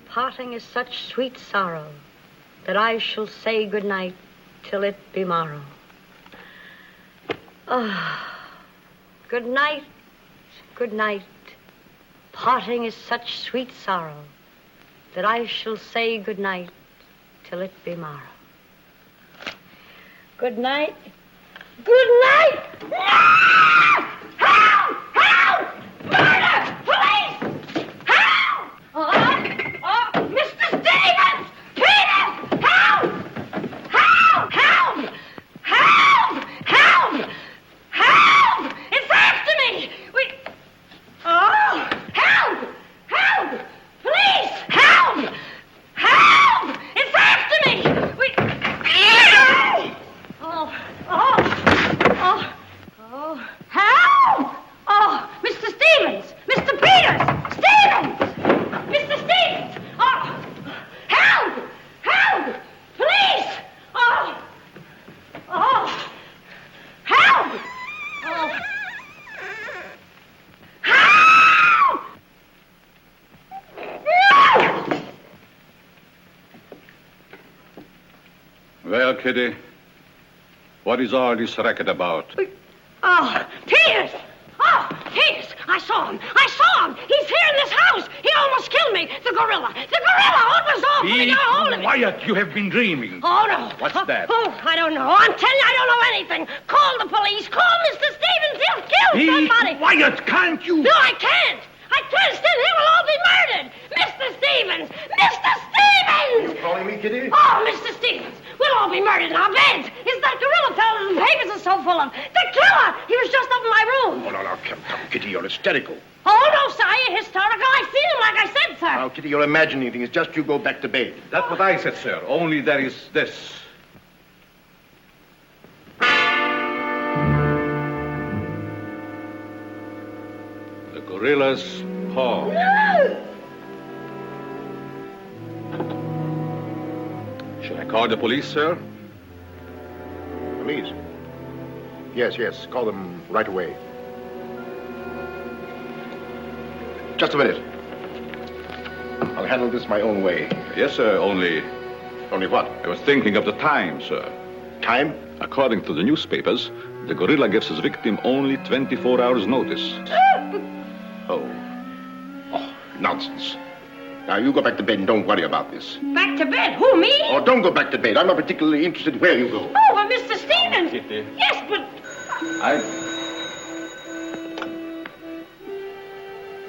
Parting is such sweet sorrow that I shall say good night till it be morrow. Good night, good night. Parting is such sweet sorrow that I shall say good night till it be morrow. Good night. Good night! Ah! Help! Help! Murder! Police! Help! Mr. Stevens! Peter! Help! Help! Help! Help! Help! Help! It's after me! Help! Help! Police! Help! Help! It's after me! Help! Oh, Mr. Stevens! Mr. Peters! Stevens! Mr. Stevens! Oh, help! Help! Police! Oh! Help! Oh! Help! Well, Kitty, what is all this racket about? Peters! Peters! I saw him! He's here in this house! He almost killed me! The gorilla! What was all putting a hold of me? Quiet! You have been dreaming. Oh, no. What's that? I don't know. I'm telling you, I don't know anything. Call the police. Call Mr. Stevens. He'll kill somebody. Be quiet, can't you? No, I can't. Still, he will all be murdered. Mr. Stevens! Mr. Stevens! You calling me, Kitty? Oh, Mr. Stevens, we'll all be murdered in our beds. Is that gorilla fellow the papers are so full of? The killer! He was just up in my room. Oh, no, come, Kitty, you're hysterical. Oh, no, sir, you're hysterical. I've seen him, like I said, sir. Now, Kitty, you're imagining things. Just you go back to bed. That's what I said, sir. Only there is this. The gorilla's paw. No! Should I call the police, sir? Police? Yes. Call them right away. Just a minute. I'll handle this my own way. Yes, sir, only... Only what? I was thinking of the time, sir. Time? According to the newspapers, the gorilla gives his victim only 24 hours' notice. Oh, nonsense. Now, you go back to bed and don't worry about this. Back to bed? Who, me? Oh, don't go back to bed. I'm not particularly interested where you go. Oh, but Mr. Stevens. Kitty. Yes, but...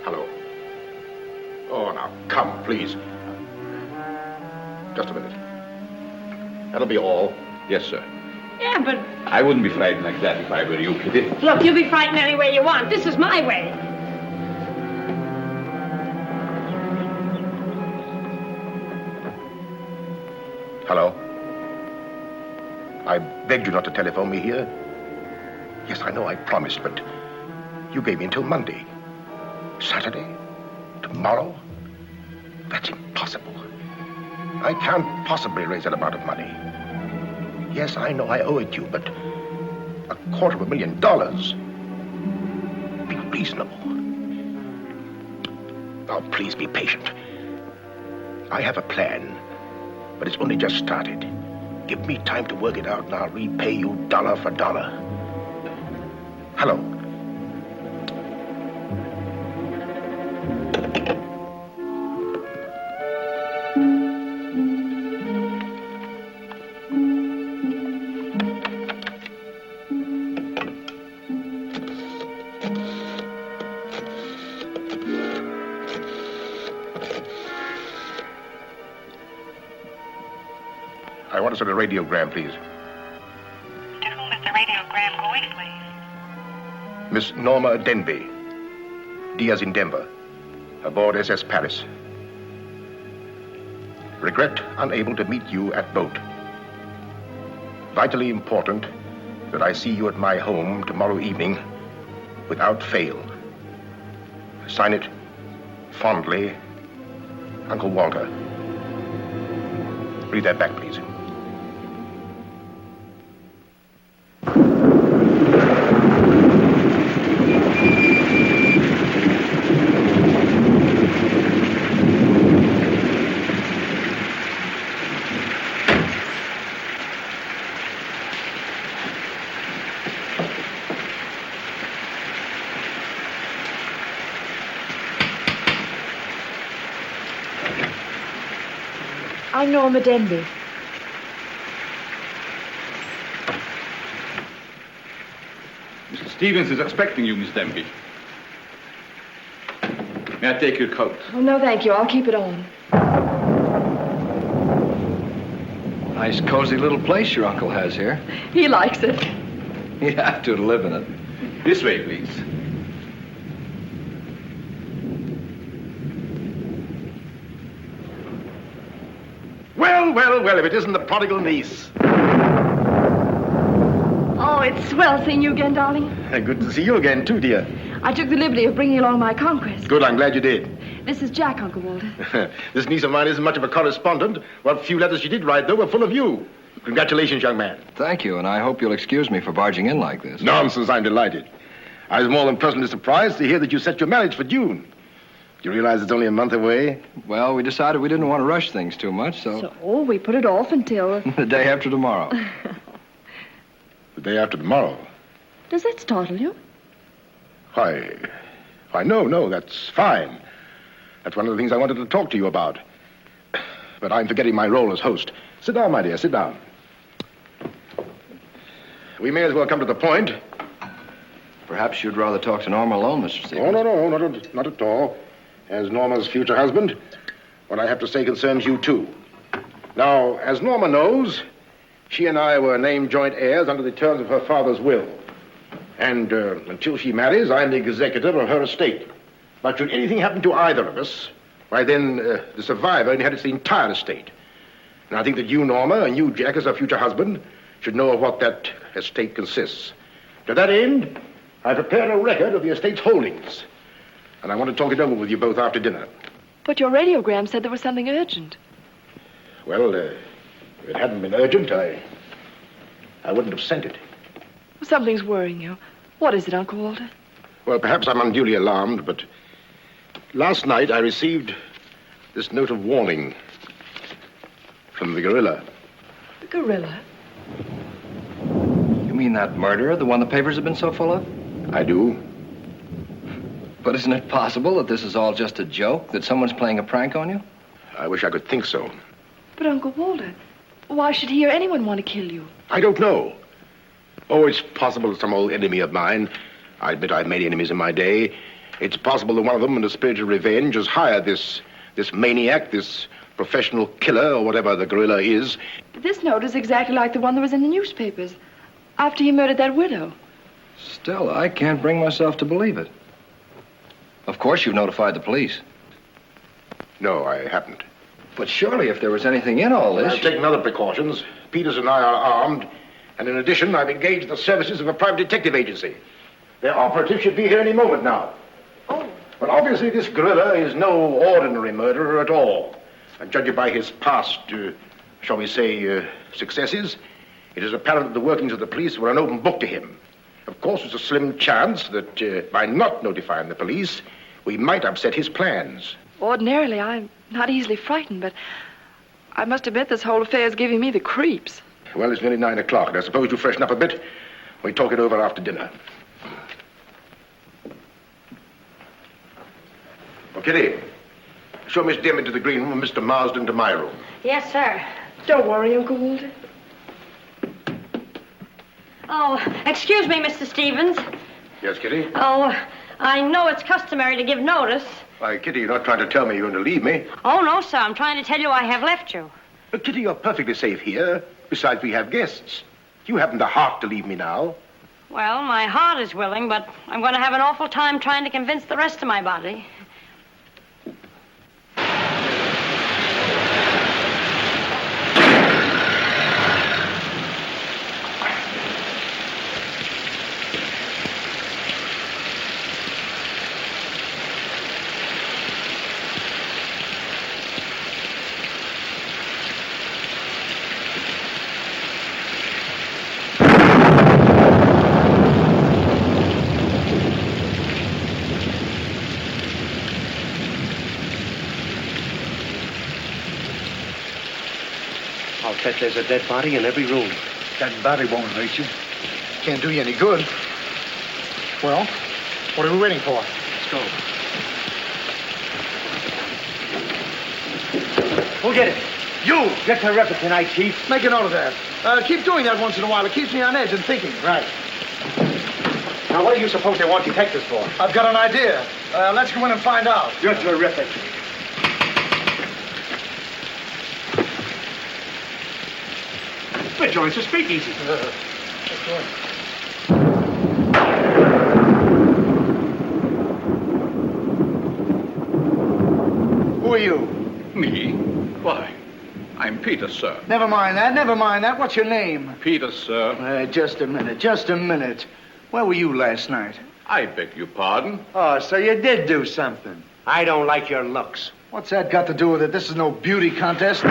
Hello. Oh, now, come, please. Just a minute. That'll be all. Yes, sir. Yeah, but... I wouldn't be frightened like that if I were you, Kitty. Look, you be frightened any way you want. This is my way. Hello? I begged you not to telephone me here. Yes, I know I promised, but you gave me until Monday. Saturday? Tomorrow? That's impossible. I can't possibly raise that amount of money. Yes, I know I owe it you, but $250,000. Be reasonable. Now, please be patient. I have a plan, but it's only just started. Give me time to work it out, and I'll repay you dollar for dollar. Hello. I want to send a radiogram, please. the radiogram going, please? Miss Norma Denby, Diaz in Denver, aboard SS Paris. Regret unable to meet you at boat. Vitally important that I see you at my home tomorrow evening without fail. Sign it fondly, Uncle Walter. Read that back, please. I'm Norma Denby. Mr. Stevens is expecting you, Miss Denby. May I take your coat? Oh, no, thank you. I'll keep it on. Nice, cozy little place your uncle has here. He likes it. He'd have to live in it. This way, please. Well, if it isn't the prodigal niece. Oh, it's swell seeing you again, darling. Good to see you again, too, dear. I took the liberty of bringing along my conquest. Good, I'm glad you did. This is Jack, Uncle Walter. This niece of mine isn't much of a correspondent. What few letters she did write, though, were full of you. Congratulations, young man. Thank you, and I hope you'll excuse me for barging in like this. Nonsense, I'm delighted. I was more than pleasantly surprised to hear that you set your marriage for June. Do you realize it's only a month away? Well, we decided we didn't want to rush things too much, so we put it off until... the day after tomorrow. The day after tomorrow? Does that startle you? Why, no, that's fine. That's one of the things I wanted to talk to you about. But I'm forgetting my role as host. Sit down, my dear, sit down. We may as well come to the point. Perhaps you'd rather talk to Norma alone, Mr. Stevens. Oh, no, not at all. As Norma's future husband, what I have to say concerns you, too. Now, as Norma knows, she and I were named joint heirs under the terms of her father's will. And until she marries, I'm the executor of her estate. But should anything happen to either of us, why then the survivor inherits the entire estate. And I think that you, Norma, and you, Jack, as her future husband, should know of what that estate consists. To that end, I prepared a record of the estate's holdings. And I want to talk it over with you both after dinner. But your radiogram said there was something urgent. Well, if it hadn't been urgent, I wouldn't have sent it. Something's worrying you. What is it, Uncle Walter? Well, perhaps I'm unduly alarmed, but last night I received this note of warning from the gorilla. The gorilla? You mean that murderer, the one the papers have been so full of? I do. But isn't it possible that this is all just a joke, that someone's playing a prank on you? I wish I could think so. But, Uncle Walter, why should he or anyone want to kill you? I don't know. Oh, it's possible that some old enemy of mine, I admit I've many enemies in my day, it's possible that one of them, in a spirit of revenge, has hired this maniac, this professional killer, or whatever the gorilla is. This note is exactly like the one that was in the newspapers after he murdered that widow. Still, I can't bring myself to believe it. Of course you've notified the police. No, I haven't. But surely if there was anything in all this... I've taken other precautions. Peters and I are armed, and in addition, I've engaged the services of a private detective agency. Their operative should be here any moment now. Oh. But obviously this gorilla is no ordinary murderer at all. And judging by his past, shall we say, successes, it is apparent that the workings of the police were an open book to him. Of course, there's a slim chance that by not notifying the police, we might upset his plans. Ordinarily, I'm not easily frightened, but I must admit this whole affair is giving me the creeps. Well, it's nearly 9 o'clock, and I suppose you freshen up a bit. We talk it over after dinner. Oh, Kitty, show Miss Denby to the green room and Mr. Marsden to my room. Yes, sir. Don't worry, Uncle Walter. Oh, excuse me, Mr. Stevens. Yes, Kitty? Oh, I know it's customary to give notice. Why, Kitty, you're not trying to tell me you're going to leave me. Oh, no, sir. I'm trying to tell you I have left you. But, Kitty, you're perfectly safe here. Besides, we have guests. You haven't the heart to leave me now. Well, my heart is willing, but I'm going to have an awful time trying to convince the rest of my body. I'll bet there's a dead body in every room. That body won't hurt you. Can't do you any good. Well, what are we waiting for? Let's go. Who'll get it? You! Get terrific tonight, Chief. Make a note of that. Keep doing that once in a while. It keeps me on edge and thinking. Right. Now, what do you suppose they want detectives for? I've got an idea. Let's go in and find out. You're terrific. We're joints to speak easy. Who are you? Me? Why, I'm Peter, sir. Never mind that. What's your name? Peter, sir. Just a minute. Where were you last night? I beg your pardon. Oh, so you did do something. I don't like your looks. What's that got to do with it? This is no beauty contest.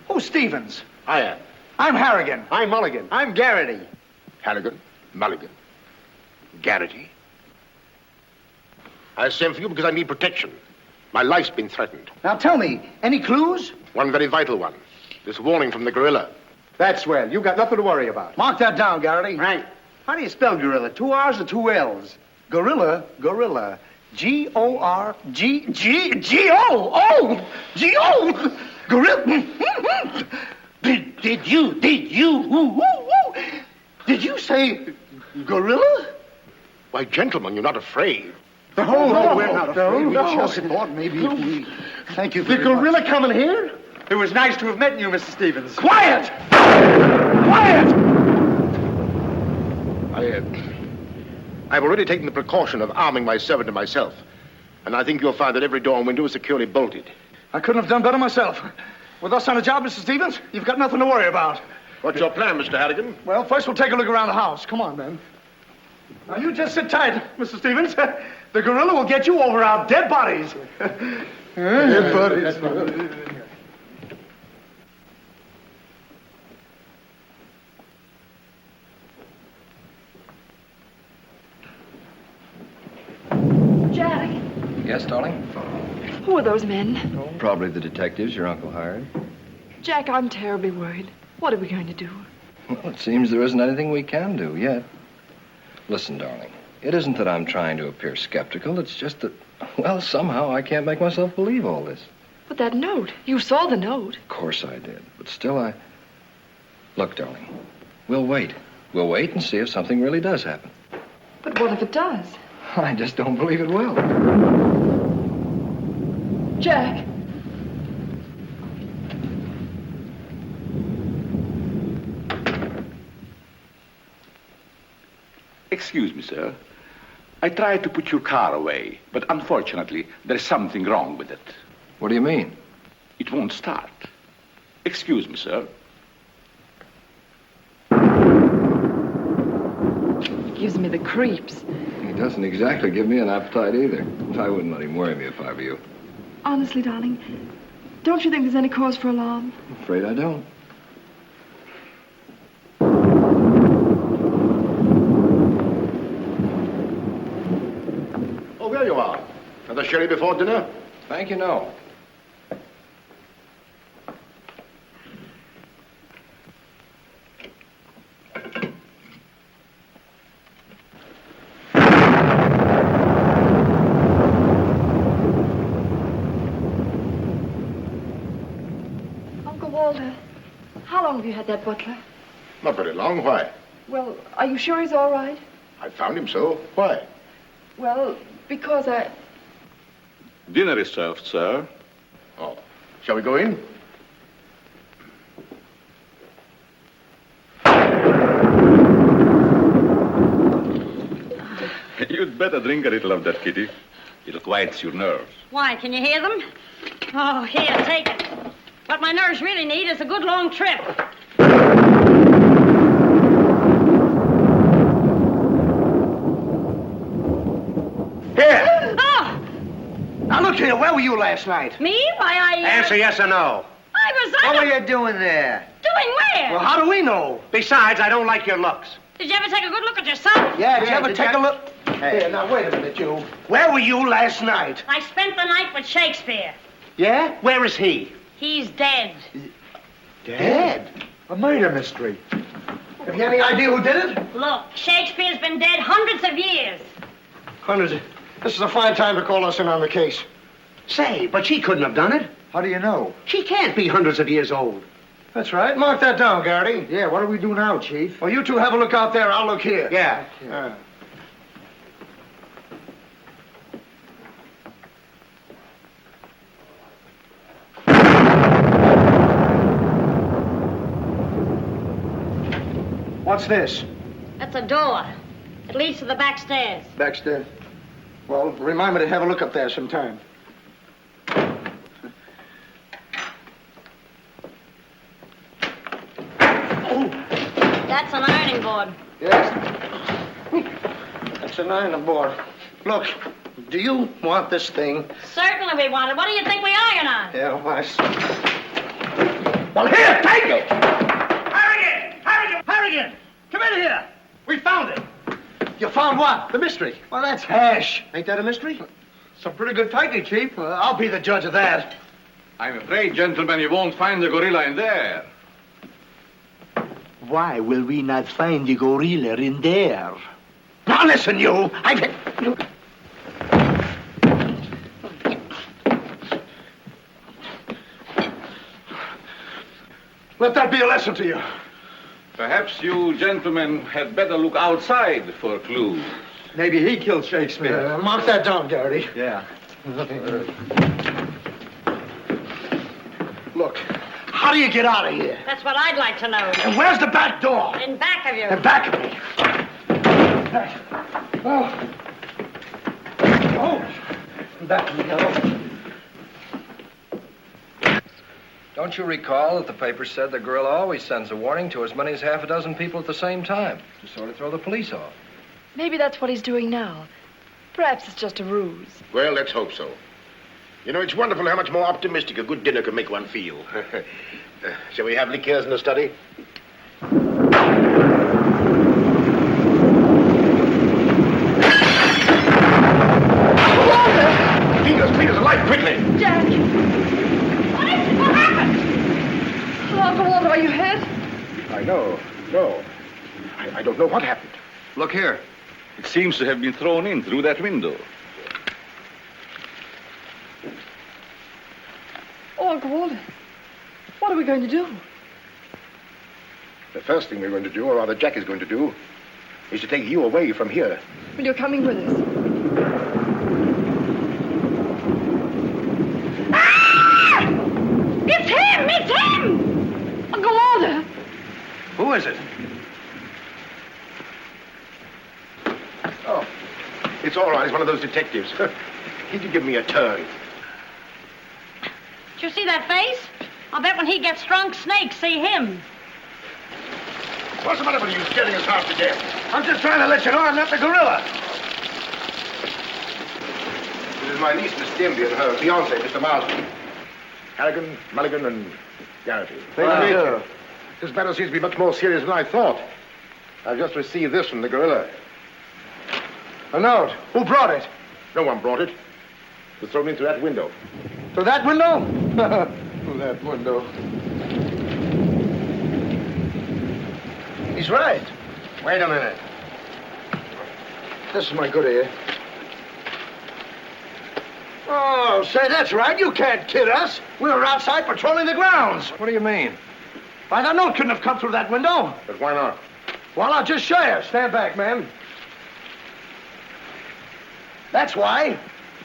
Who's Stevens? I am. I'm Harrigan. I'm Mulligan. I'm Garrity. Harrigan, Mulligan, Garrity. I sent for you because I need protection. My life's been threatened. Now tell me, any clues? One very vital one. This warning from the gorilla. That's well. You've got nothing to worry about. Mark that down, Garrity. Right. How do you spell gorilla? 2 R's or 2 L's? Gorilla. G-O-R-G-G-G-O. G-O. Gorilla. Did you say gorilla? Why, gentlemen, you're not afraid. No, we're not afraid. We just thought maybe if we... Thank you The very much. gorilla coming here? It was nice to have met you, Mr. Stevens. Quiet! I've already taken the precaution of arming my servant and myself. And I think you'll find that every door and window is securely bolted. I couldn't have done better myself. With us on a job, Mr. Stevens, you've got nothing to worry about. What's your plan, Mr. Harrigan? Well, first we'll take a look around the house. Come on, then. Now, you just sit tight, Mr. Stevens. The gorilla will get you over our dead bodies. Dead bodies. Jack, Yes, darling? who are those men? Probably the detectives your uncle hired. Jack, I'm terribly worried. What are we going to do? Well, it seems there isn't anything we can do yet. Listen, darling, it isn't that I'm trying to appear skeptical. It's just that, well, somehow I can't make myself believe all this. But that note, you saw the note. Of course I did, but still Look, darling, we'll wait. We'll wait and see if something really does happen. But what if it does? I just don't believe it will. Jack. Excuse me, sir. I tried to put your car away, but unfortunately, there's something wrong with it. What do you mean? It won't start. Excuse me, sir. Gives me the creeps. He doesn't exactly give me an appetite either. I wouldn't let him worry me if I were you. Honestly, darling, don't you think there's any cause for alarm? I'm afraid I don't. Oh, there you are. Another sherry before dinner? Thank you, no. Uncle Walter, how How long have you had that butler? Not very long. Why? Well, are you sure he's all right? I found him so. Why? Well, because I... Dinner is served, sir. Oh. Shall we go in? You'd better drink a little of that, Kitty. It'll quiet your nerves. Why, can you hear them? Oh, here, take it. What my nerves really need is a good long trip. Here! Oh! Now, look here, where were you last night? Me? Why, Answer yes or no. I was... What were you doing there? Doing where? Well, how do we know? Besides, I don't like your looks. Did you ever take a good look at yourself? Yeah, did you ever did take you- a look? Here, now, wait a minute, you. Where were you last night? I spent the night with Shakespeare. Yeah? Where is he? He's dead. Dead? A murder mystery. Have you any idea who did it? Look, Shakespeare's been dead hundreds of years. Hundreds. This is a fine time to call us in on the case. Say, but she couldn't have done it. How do you know? She can't be hundreds of years old. That's right. Mark that down, Garrity. Yeah, what do we do now, Chief? Well, you two have a look out there. I'll look here. Yeah. What's this? That's a door. It leads to the back stairs. Backstairs. Well, remind me to have a look up there sometime. That's an ironing board. Yes. That's an iron board. Look, do you want this thing? Certainly we want it. What do you think we iron on? Yeah, why? Well, here, take it! Harrigan! Harrigan! Harrigan! Come in here! We found it. You found what? The mystery. Well, that's hash. Ain't that a mystery? Some pretty good tightly, Chief. Well, I'll be the judge of that. I'm afraid, gentlemen, you won't find the gorilla in there. Why will we not find the gorilla in there? Now listen, you. Let that be a lesson to you. Perhaps you gentlemen had better look outside for clues. Maybe he killed Shakespeare. Mark that down, Garrity. Yeah. Look, how do you get out of here? That's what I'd like to know. And where's the back door? In back of you. In back of me. Oh. Oh. Back of me go. Don't you recall that the paper said the gorilla always sends a warning to as many as half a dozen people at the same time to sort of throw the police off? Maybe that's what he's doing now. Perhaps it's just a ruse. Well, let's hope so. You know, it's wonderful how much more optimistic a good dinner can make one feel. Shall we have liqueurs in the study? Peter's alive, quickly! Jack! What is it? What happened? Oh, Uncle Walter, are you hurt? I know. No. I don't know what happened. Look here. It seems to have been thrown in through that window. Oh, Uncle Walter, what are we going to do? The first thing we're going to do, or rather Jack is going to do, is to take you away from here. Well, you're coming with us. Ah! It's him! It's him! Uncle Walter! Who is it? Oh, it's all right. It's one of those detectives. He can give me a turn. Did you see that face? I'll bet when he gets drunk, snakes see him. What's the matter with you scaring us half to death? I'm just trying to let you know I'm not the gorilla. This is my niece, Miss Denby, and her fiancé, Mr. Marsden. Harrigan, Mulligan, and Garrity. This matter seems to be much more serious than I thought. I've just received this from the gorilla. A note. Who brought it? No one brought it. It was thrown in through that window. Through that window? Through that window. He's right. Wait a minute. This is my good ear. Oh, say, that's right. You can't kid us. We were outside patrolling the grounds. What do you mean? Why, that note couldn't have come through that window. But why not? Well, I'll just show you. Stand back, man. That's why.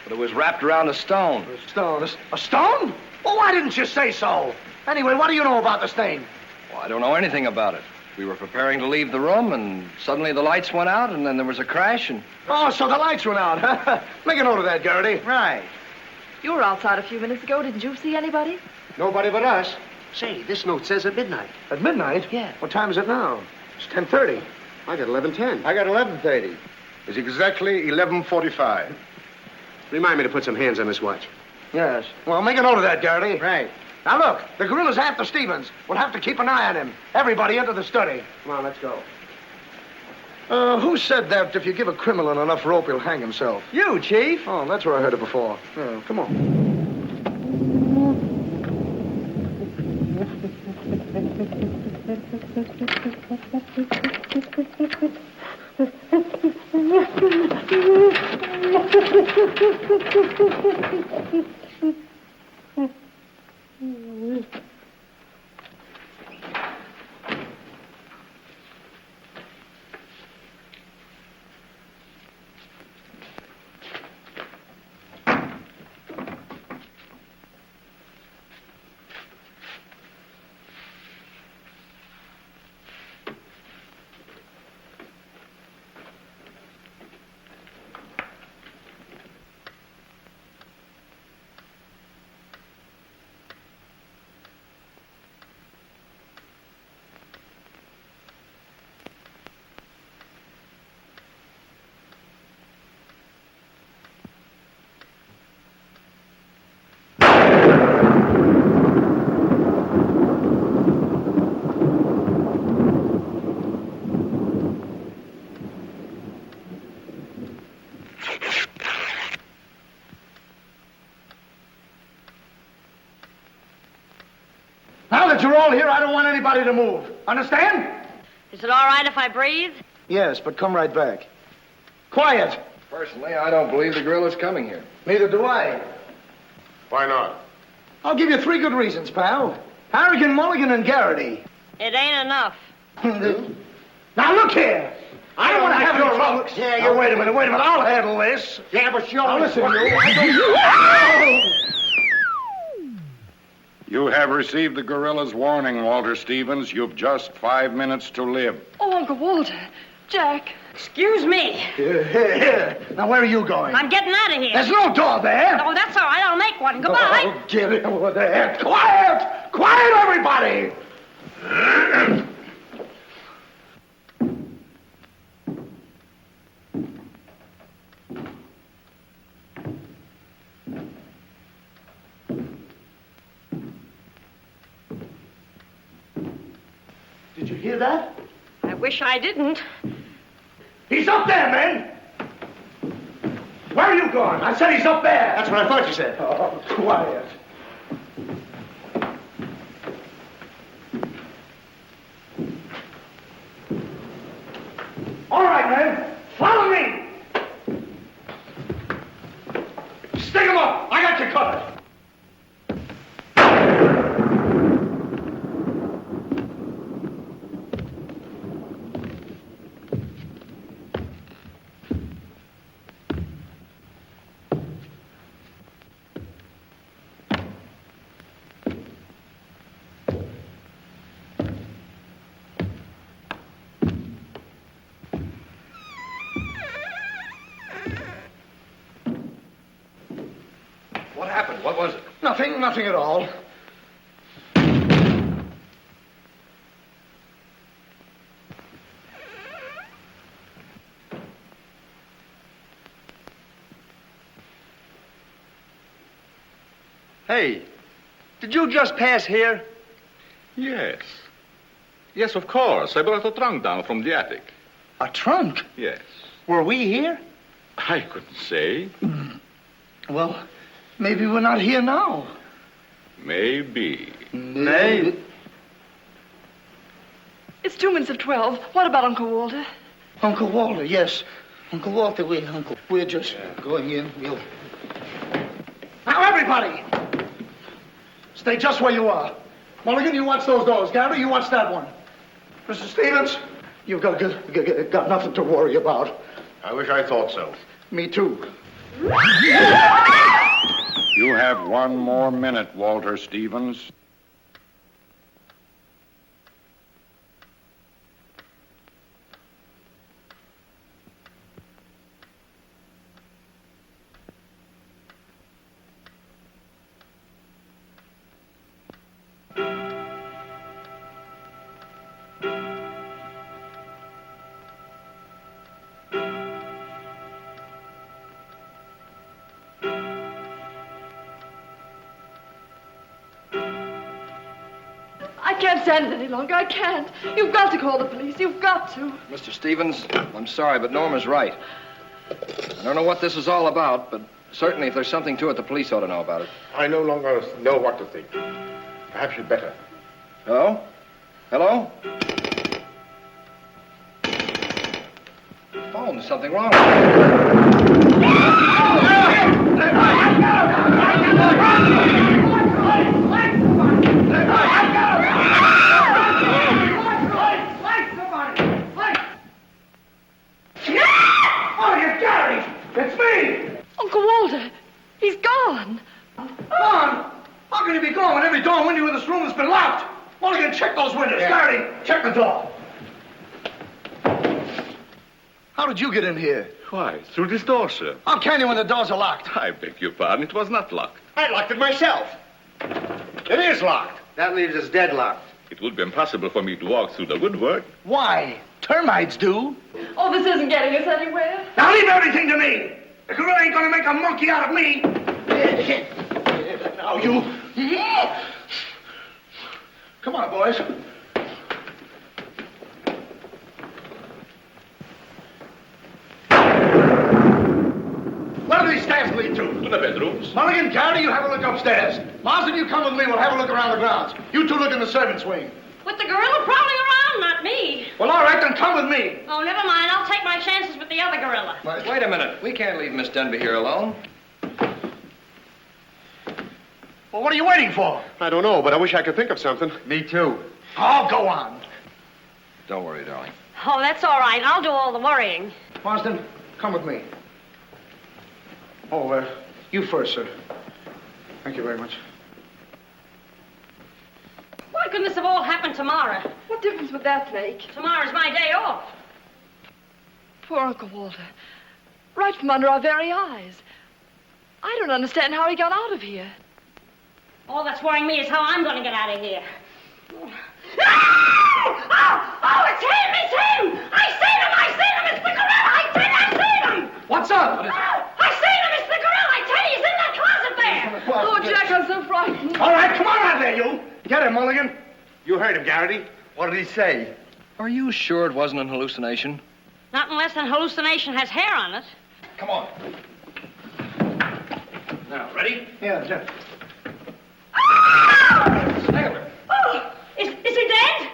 But it was wrapped around a stone. A stone? A stone? Well, why didn't you say so? Anyway, what do you know about this thing? Well, I don't know anything about it. We were preparing to leave the room, and suddenly the lights went out, and then there was a crash, and... Oh, so the lights went out. Make a note of that, Garrity. Right. You were outside a few minutes ago. Didn't you see anybody? Nobody but us. Say, this note says at midnight. At midnight? Yeah. What time is it now? It's 10:30. I got 11:10. I got 11:30. It's exactly 11:45. Remind me to put some hands on this watch. Yes. Well, make a note of that, Garrity. Right. Now, look, the gorilla's after Stevens. We'll have to keep an eye on him. Everybody into the study. Come on, let's go. Who said that if you give a criminal enough rope, he'll hang himself? You, Chief. Oh, that's where I heard it before. Oh, come on. Now that you're all here, I don't want anybody to move. Understand? Is it all right if I breathe? Yes, but come right back. Quiet. Personally, I don't believe the gorilla's coming here. Neither do I. Why not? I'll give you 3 good reasons, pal. Harrigan, Mulligan, and Garrity. It ain't enough. Now, look here. I don't want to have your trouble. Yeah, wait a minute. I'll handle this. Yeah, but sure. Now, listen, you. You have received the gorilla's warning, Walter Stevens. You've just 5 minutes to live. Oh, Uncle Walter. Jack. Excuse me. Here. Now, where are you going? I'm getting out of here. There's no door there. Oh, that's all right. I'll make one. Goodbye. Oh, get over there. Quiet! Quiet, everybody! Did you hear that? I wish I didn't. He's up there, men! Where are you going? I said he's up there. That's what I thought you said. Oh, quiet. All right, men. Follow me. Stick him up. I got you covered. What happened? What was it? Nothing at all. Hey, did you just pass here? Yes. Yes, of course. I brought a trunk down from the attic. A trunk? Yes. Were we here? I couldn't say. Well, maybe we're not here now. Maybe. Maybe. It's 2 minutes of 12. What about Uncle Walter? Uncle Walter, yes. Uncle Walter, we're just going in. Now, everybody! Stay just where you are. Mulligan, you watch those doors. Garrity, you watch that one. Mr. Stevens, you've got nothing to worry about. I wish I thought so. Me too. You have 1 more minute, Walter Stevens. I can't stand it any longer. I can't. You've got to call the police. You've got to. Mr. Stevens, I'm sorry, but Norma's right. I don't know what this is all about, but certainly if there's something to it, the police ought to know about it. I no longer know what to think. Perhaps you'd better. Hello? Hello? Phone, something wrong with It's me! Uncle Walter, he's gone. Gone? How can he be gone when every door and window in this room has been locked? Mulligan, check those windows. Garrity, check the door. How did you get in here? Why, through this door, sir. How can you when the doors are locked? I beg your pardon, it was not locked. I locked it myself. It is locked. That leaves us deadlocked. It would be impossible for me to walk through the woodwork. Why? Termites do. Oh, this isn't getting us anywhere. Now leave everything to me. The gorilla ain't gonna make a monkey out of me. Now you. Come on, boys. Where do these stairs lead to? To the bedrooms. Mulligan, Garrity, you have a look upstairs. Marsden, you come with me. We'll have a look around the grounds. You two look in the servants' wing. With the gorilla prowling around, not me. Well, all right, then come with me. Oh, never mind. I'll take my chances with the other gorilla. Wait a minute. We can't leave Miss Denby here alone. Well, what are you waiting for? I don't know, but I wish I could think of something. Me too. Oh, go on. Don't worry, darling. Oh, that's all right. I'll do all the worrying. Marsden, come with me. Oh, you first, sir. Thank you very much. Why couldn't this have all happened tomorrow? What difference would that make? Tomorrow's my day off. Poor Uncle Walter. Right from under our very eyes. I don't understand how he got out of here. All that's worrying me is how I'm going to get out of here. Oh, it's him! It's him! I seen him! I seen him! It's the gorilla! I seen him! What's up? I seen him! It's the gorilla! I tell you, he's in that closet there! Oh, Jack, I'm so frightened. All right, come on out there, you. Get him, Mulligan. You heard him, Garrity. What did he say? Are you sure it wasn't an hallucination? Not unless an hallucination has hair on it. Come on. Now, ready? Yeah. Oh, is he dead?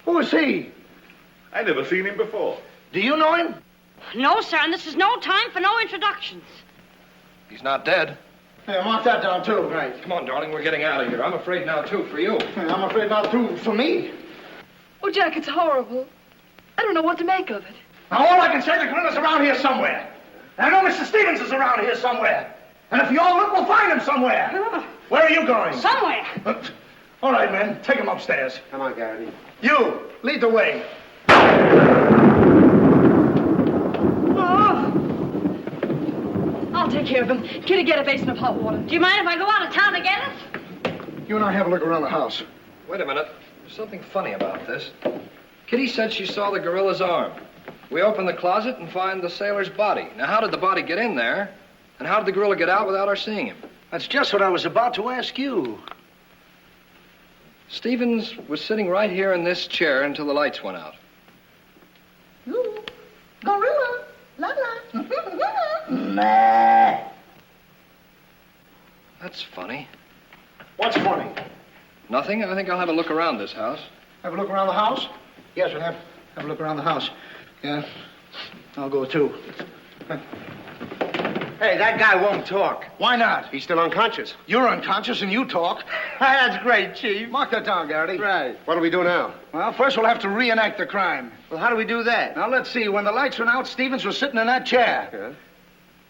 Who is he? I never seen him before. Do you know him? No, sir, and this is no time for no introductions. He's not dead. Yeah, mark that down, too. Right. Come on, darling, we're getting out of here. I'm afraid now, too, for you. Yeah, I'm afraid not, too, for me. Oh, Jack, it's horrible. I don't know what to make of it. Now, all I can say, the gorilla's around here somewhere. And I know Mr. Stevens is around here somewhere. And if you all look, we'll find him somewhere. Where are you going? Somewhere. All right, men, take him upstairs. Come on, Garrity. You, lead the way. Oh. I'll take care of him. Kitty, get a basin of hot water. Do you mind if I go out of town to get it? You and I have a look around the house. Wait a minute. There's something funny about this. Kitty said she saw the gorilla's arm. We open the closet and find the sailor's body. Now, how did the body get in there? And how did the gorilla get out without our seeing him? That's just what I was about to ask you. Stevens was sitting right here in this chair until the lights went out. Ooh, gorilla, la la. Nah. That's funny. What's funny? Nothing. I think I'll have a look around this house. Have a look around the house? Yes, we'll have a look around the house. Yeah, I'll go too. Hey, that guy won't talk. Why not? He's still unconscious. You're unconscious and you talk. That's great, Chief. Mark that down, Garrity. Right. What do we do now? Well, first we'll have to reenact the crime. Well, how do we do that? Now, let's see. When the lights went out, Stevens was sitting in that chair. Yeah.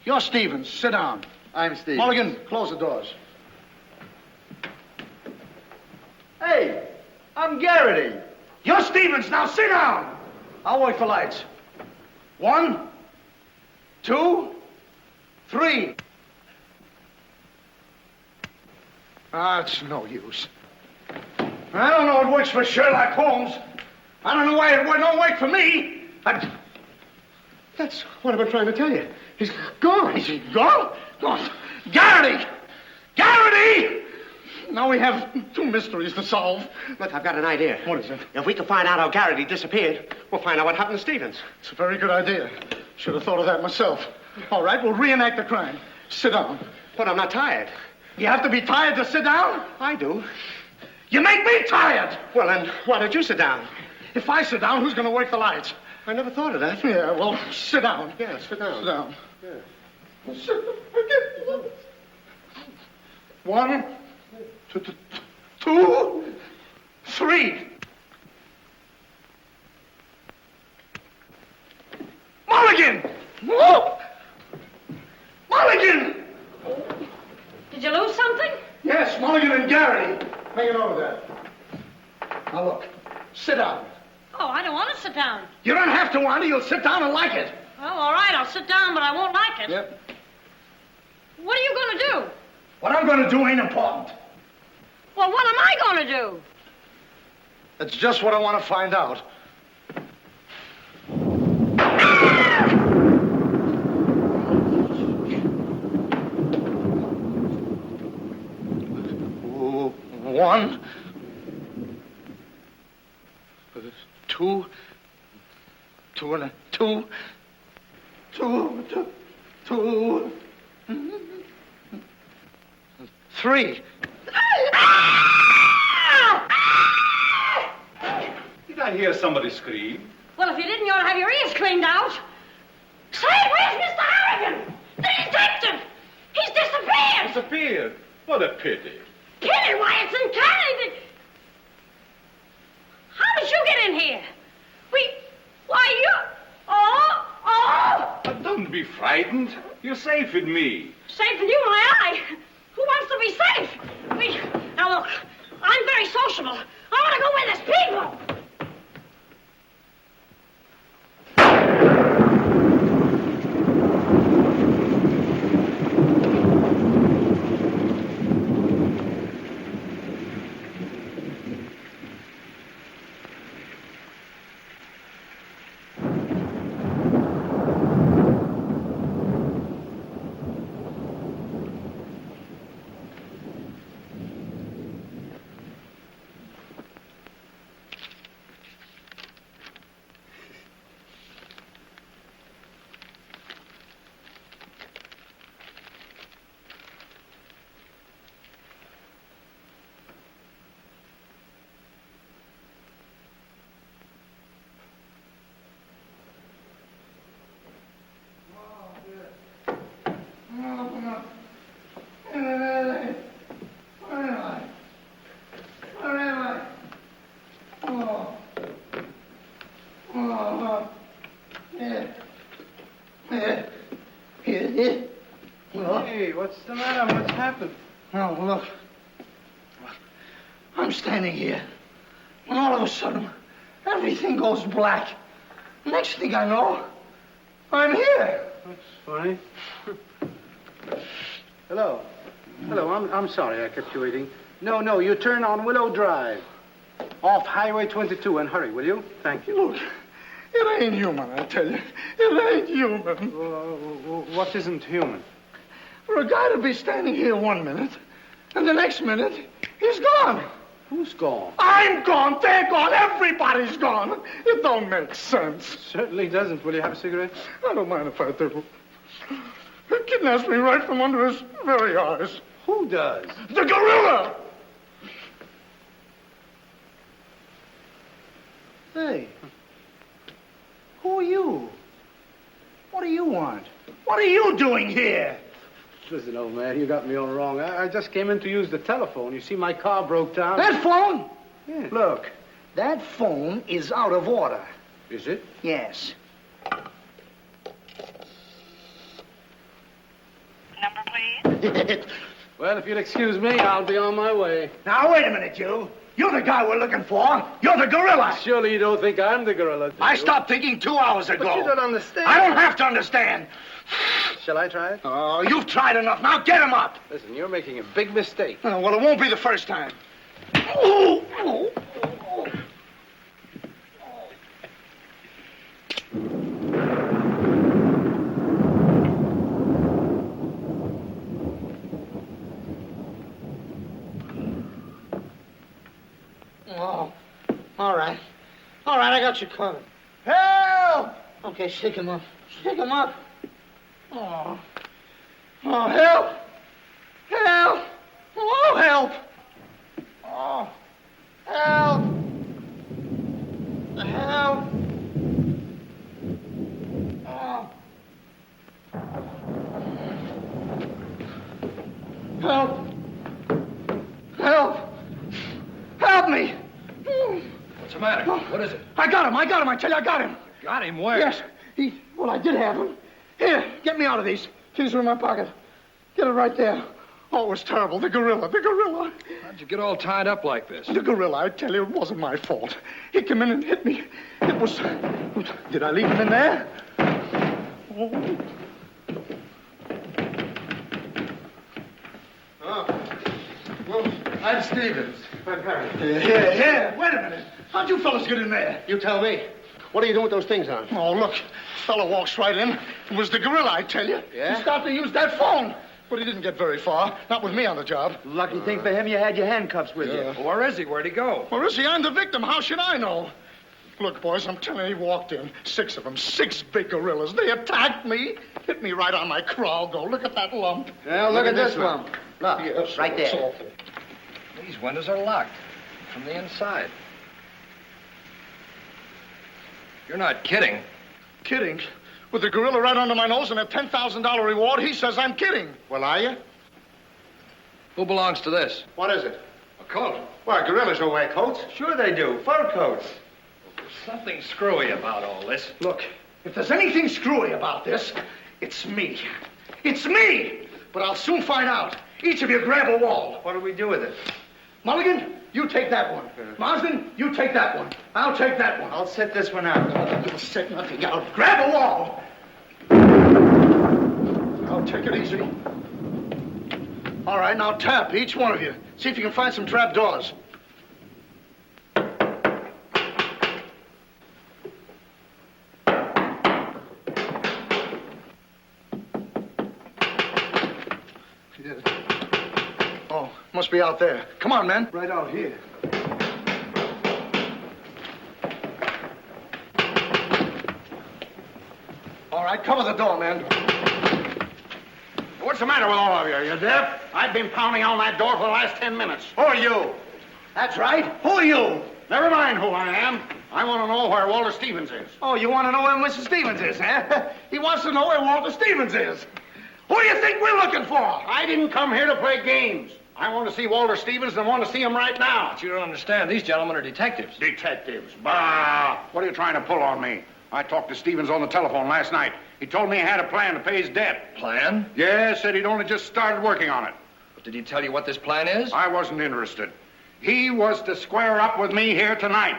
You're Stevens. Sit down. I'm Steve. Mulligan, close the doors. Hey, I'm Garrity. You're Stevens. Now sit down. I'll wait for lights. 1, 2, 3. It's no use. I don't know it works for Sherlock Holmes. I don't know why it don't work for me. That's what I've been trying to tell you. He's gone. Is he gone? Gone. Garrity! Garrity! Now we have 2 mysteries to solve. Look, I've got an idea. What is it? If we can find out how Garrity disappeared, we'll find out what happened to Stevens. It's a very good idea. Should have thought of that myself. All right, we'll reenact the crime. Sit down. But I'm not tired. You have to be tired to sit down? I do. You make me tired! Well, then, why don't you sit down? If I sit down, who's going to work the lights? I never thought of that. Yeah, well, sit down. Yeah, sit down. Sit down. Yeah. Sit down. 1, 2, 3. Mulligan! Whoa! Mulligan! Did you lose something? Yes, Mulligan and Garrity. Make a note of that. Now look, sit down. Oh, I don't want to sit down. You don't have to, Andy. You'll sit down and like it. Oh, all right, I'll sit down, but I won't like it. Yep. What are you going to do? What I'm going to do ain't important. Well, what am I going to do? That's just what I want to find out. One, 2, 3. Did I hear somebody scream? Well, if you didn't, you ought to have your ears cleaned out. Say, where's Mr. Harrigan? The detective! He's disappeared! Disappeared? What a pity. Pity? Why, it's uncanny. How did you get in here? Why, you... Oh! But don't be frightened. You're safe with me. Safe with you, my eye. Who wants to be safe? Now, look, I'm very sociable. I want to go where there's people. Hey, what's the matter? What's happened? Oh, look. I'm standing here. And all of a sudden, everything goes black. Next thing I know, I'm here. That's funny. Hello. Hello, I'm sorry I kept you waiting. No, you turn on Willow Drive. Off Highway 22 and hurry, will you? Thank you. Look, it ain't human, I tell you. It ain't human. What isn't human? For a guy to be standing here 1 minute, and the next minute, he's gone. Who's gone? I'm gone. They're gone. Everybody's gone. It don't make sense. Certainly doesn't. Will you have a cigarette? I don't mind if I do. He kidnaps me right from under his very eyes. Who does? The gorilla! Hey. Who are you? What do you want? What are you doing here? Listen, old man, you got me all wrong. I just came in to use the telephone. You see, my car broke down. That phone? Yeah. Look, that phone is out of order. Is it? Yes. Number, please. Well, if you'll excuse me, I'll be on my way. Now, wait a minute, you. You're the guy we're looking for. You're the gorilla. Surely you don't think I'm the gorilla, do I you? stopped thinking 2 hours ago. But you don't understand. I don't have to understand. Shall I try it? Oh, you've tried enough. Now get him up. Listen, you're making a big mistake. Oh, well, it won't be the first time. Oh, oh, oh. Oh, all right. All right, I got you covered. Help! Okay, shake him up. Shake him up. Oh. Oh, help! Help! Oh, help! Oh, help! Help! Oh. Help! Help! Help me! What's the matter? What is it? I got him, I tell you, I got him. Got him where? Yes, well, I did have him. Here, get me out of these. Keys are in my pocket. Get it right there. Oh, it was terrible. The gorilla. How'd you get all tied up like this? The gorilla, I tell you, it wasn't my fault. He came in and hit me. It was... Did I leave him in there? Oh. Well, I'm Stevens. I'm Harrigan. Here. Wait a minute. How'd you fellas get in there? You tell me. What are you doing with those things on? Oh, look. Fellow walks right in. It was the gorilla, I tell you. Yeah? He started to use that phone. But he didn't get very far. Not with me on the job. Lucky thing for him, you had your handcuffs with you. Well, where is he? Where'd he go? Where is he? I'm the victim. How should I know? Look, boys, I'm telling you, he walked in. 6 of them. 6 big gorillas. They attacked me. Hit me right on my crawl go. Look at that lump. Well, look at this lump. Look, yes, right it's there. awful. These windows are locked from the inside. You're not kidding. Kidding? With the gorilla right under my nose and a $10,000 reward, he says I'm kidding. Well, are you? Who belongs to this? What is it? A coat. Well, gorillas don't wear coats. Sure they do. Fur coats. There's something screwy about all this. Look, if there's anything screwy about this, it's me. It's me! But I'll soon find out. Each of you grab a wall. What do we do with it? Mulligan, you take that one. Marsden, you take that one. I'll take that one. I'll set this one out. You'll set nothing out. Grab a wall. I'll take it easy. All right, now tap, each one of you. See if you can find some trap doors. Oh, must be out there. Come on, men. Right out here. All right, cover the door, man. What's the matter with all of you? You deaf? I've been pounding on that door for the last 10 minutes. Who are you? That's right. Who are you? Never mind who I am. I want to know where Walter Stevens is. Oh, you want to know where Mr. Stevens is, huh? He wants to know where Walter Stevens is. Who do you think we're looking for? I didn't come here to play games. I want to see Walter Stevens and I want to see him right now. But you don't understand. These gentlemen are detectives. Detectives? Bah! What are you trying to pull on me? I talked to Stevens on the telephone last night. He told me he had a plan to pay his debt. Plan? Yes, said he'd only just started working on it. But did he tell you what this plan is? I wasn't interested. He was to square up with me here tonight.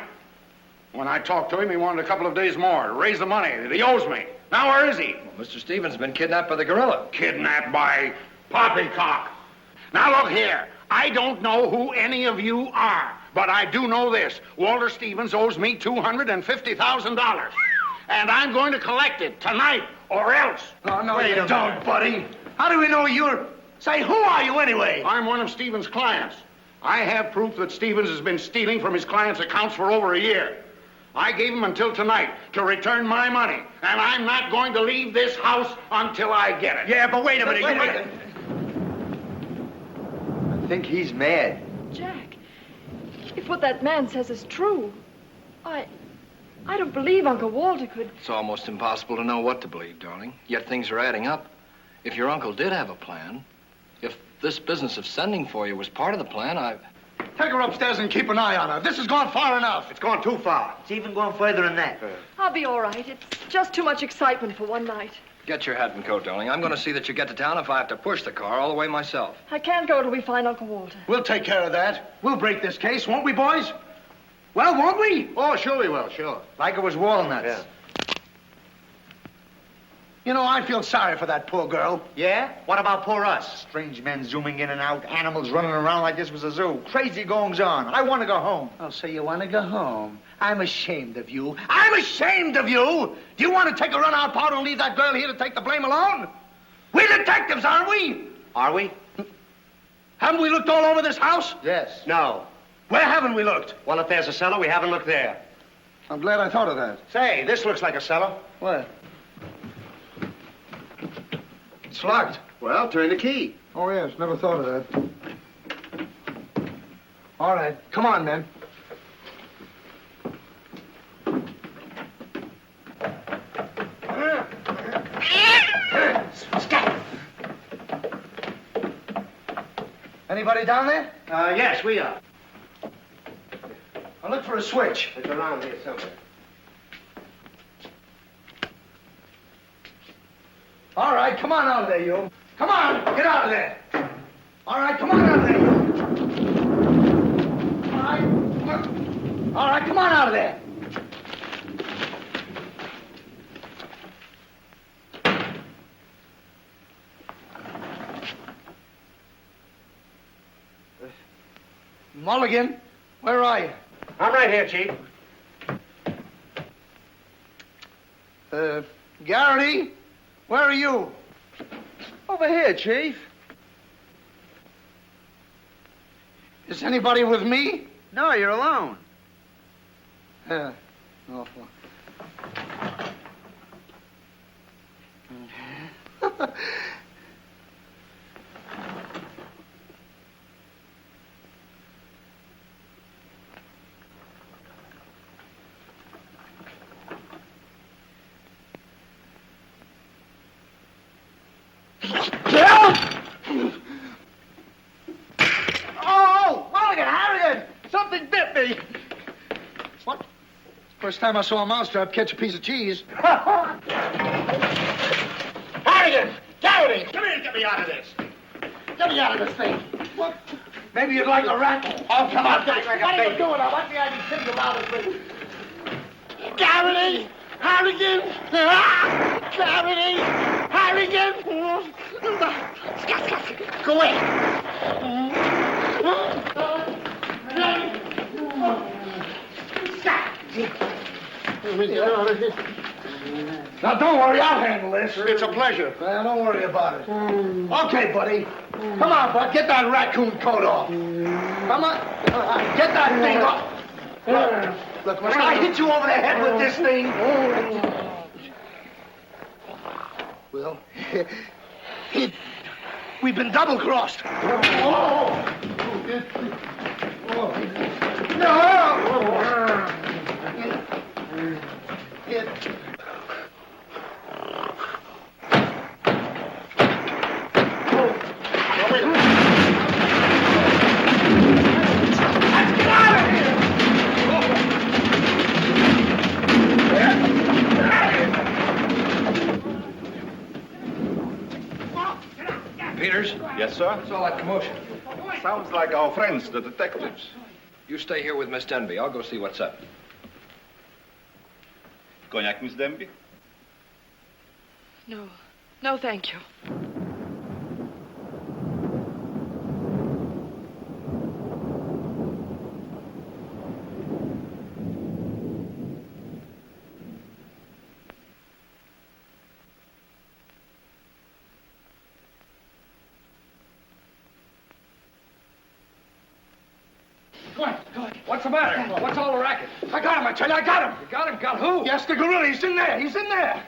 When I talked to him, he wanted a couple of days more to raise the money that he owes me. Now, where is he? Well, Mr. Stevens has been kidnapped by the gorilla. Kidnapped by poppycock. Now, look here. I don't know who any of you are, but I do know this. Walter Stevens owes me $250,000. And I'm going to collect it tonight, or else. Oh, no, you don't, buddy. How do we know you're... Say, who are you anyway? I'm one of Stevens' clients. I have proof that Stevens has been stealing from his clients' accounts for over a year. I gave him until tonight to return my money, and I'm not going to leave this house until I get it. Yeah, but wait a minute. Wait a minute. I think he's mad. Jack, if what that man says is true, I don't believe Uncle Walter could... It's almost impossible to know what to believe, darling. Yet things are adding up. if your uncle did have a plan, if this business of sending for you was part of the plan, Take her upstairs and keep an eye on her. This has gone far enough. It's gone too far. It's even gone further than that. I'll be all right. It's just too much excitement for one night. Get your hat and coat, darling. I'm going to see that you get to town if I have to push the car all the way myself. I can't go till we find Uncle Walter. We'll take care of that. We'll break this case, won't we, boys? Well, won't we? Oh, sure we will, sure. Like it was walnuts. Yeah. You know, I feel sorry for that poor girl. Yeah? What about poor us? Strange men zooming in and out, animals running around like this was a zoo. Crazy goings on. I want to go home. Oh, so you want to go home? I'm ashamed of you. I'm ashamed of you! Do you want to take a run out powder and leave that girl here to take the blame alone? We're detectives, aren't we? Are we? Haven't we looked all over this house? Yes. No. Where haven't we looked? Well, if there's a cellar, we haven't looked there. I'm glad I thought of that. Say, this looks like a cellar. Where? It's locked. Well, turn the key. Oh, yes. Never thought of that. All right. Come on, men. Anybody down there? Yes, we are. I'll look for a switch. It's around here somewhere. All right, come on out of there, you. Come on, get out of there. All right, come on out of there, you. All right, all right, come on out of there. Mulligan, where are you? I'm right here, Chief. Garrity, where are you? Over here, Chief. Is anybody with me? No, you're alone. Awful. Oh, Mulligan, Harrigan! Something bit me. What? First time I saw a mousetrap catch a piece of cheese. Harrigan! Garrity! Come here and get me out of this. Get me out of this thing. What? Maybe you'd like a rat. Oh, come on, What are you doing? I want me to think about it. Garrity! Harrigan! Garrity! Harrigan! Go away! Now, don't worry, I'll handle this. It's a pleasure. Well, don't worry about it. Okay, buddy. Come on, bud. Get that raccoon coat off. Come on. Get that thing off. Look, when I hit you over the head with this thing... Well, we've been double-crossed. Peters? Yes, sir? What's all that commotion? Sounds like our friends, the detectives. You stay here with Miss Denby. I'll go see what's up. Cognac, Miss Denby? No. No, thank you. What's the matter? What's all the racket? I got him, I tell you, I got him. You got him? Got who? Yes, the gorilla. He's in there. He's in there.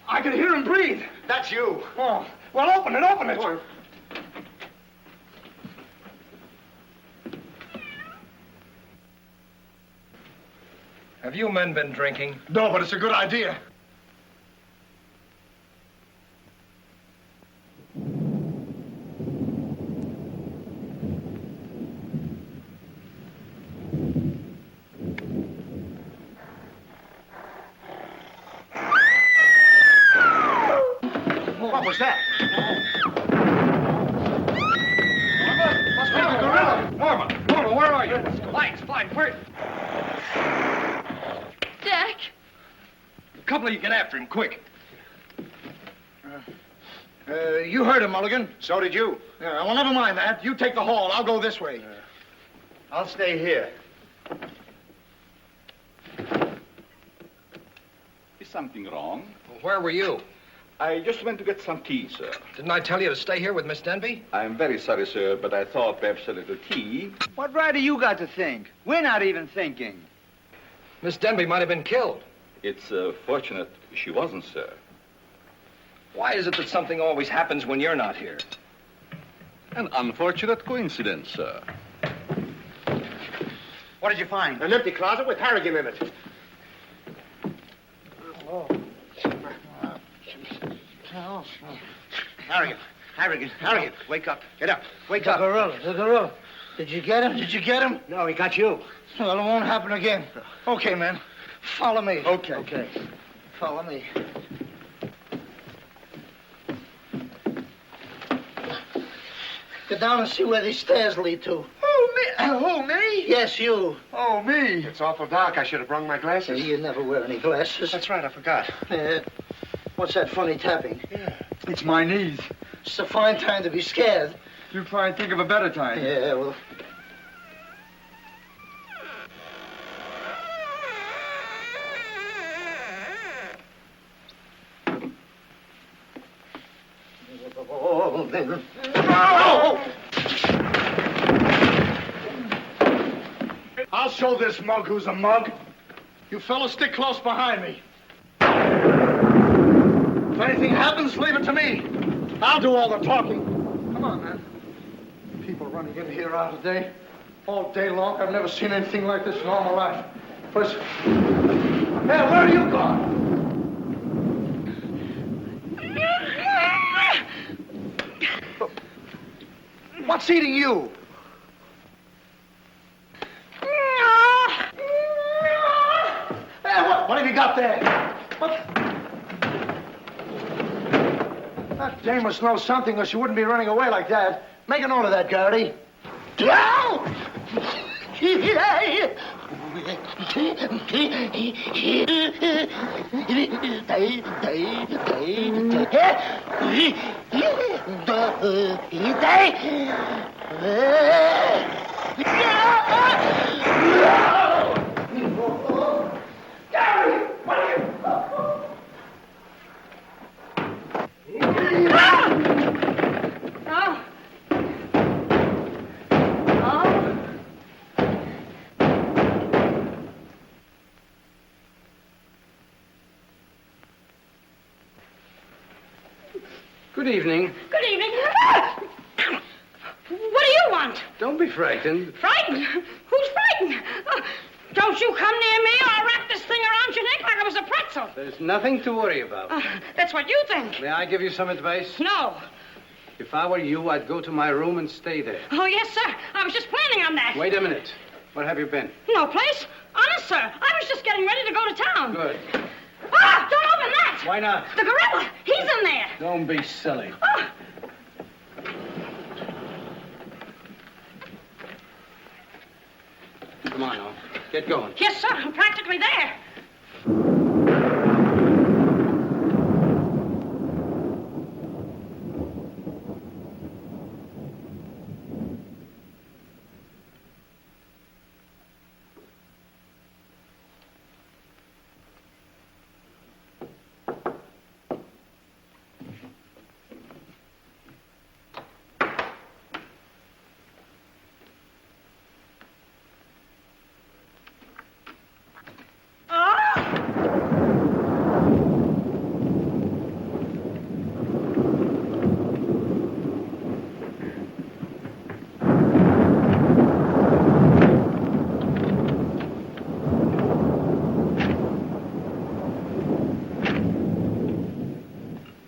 I can hear him breathe. That's you. Oh, well, open it, open it. Have you men been drinking? No, but it's a good idea. was that? Must be the gorilla. Norma, where are you? Lights, fine, quick. Jack. A couple of you get after him, quick. You heard him, Mulligan. So did you. Yeah, well, never mind that. You take the hall. I'll go this way. I'll stay here. Is something wrong? Well, where were you? I just went to get some tea, sir. Didn't I tell you to stay here with Miss Denby? I'm very sorry, sir, but I thought perhaps a little tea. What right have you got to think? We're not even thinking. Miss Denby might have been killed. It's fortunate she wasn't, sir. Why is it that something always happens when you're not here? An unfortunate coincidence, sir. What did you find? An empty closet with Harrigan in it. Harrigan, wake up. Get up. Wake The up. gorilla. Did you get him? No, he got you. Well, it won't happen again. Okay, man. Follow me. Okay. Follow me. Get down and see where these stairs lead to. Who, me? Yes, you. Oh, me. It's awful dark. I should have brought my glasses. You never wear any glasses. That's right, I forgot. What's that funny tapping? It's my knees. It's a fine time to be scared. You try and think of a better time. Yeah, well... I'll show this mug who's a mug. You fellas stick close behind me. If anything happens, leave it to me. I'll do all the talking. Come on, man. People running in here out today. All day long. I've never seen anything like this in all my life. First... Hey, where are you going? What's eating you? Hey, what have you got there? What? That dame must know something or she wouldn't be running away like that. Make a note of that, Garrity. Good evening. Good evening. What do you want? Don't be frightened. Frightened? Who's frightened? Don't you come near me or I'll wrap this thing around your neck like it was a pretzel. There's nothing to worry about. That's what you think. May I give you some advice? No. If I were you, I'd go to my room and stay there. Oh, yes, sir. I was just planning on that. Wait a minute. Where have you been? No place. Honest, sir. I was just getting ready to go to town. Good. Ah! Don't open that! Why not? The gorilla. He's in there. Don't be silly. Ah! Come on, now. Get going. Yes, sir. I'm practically there.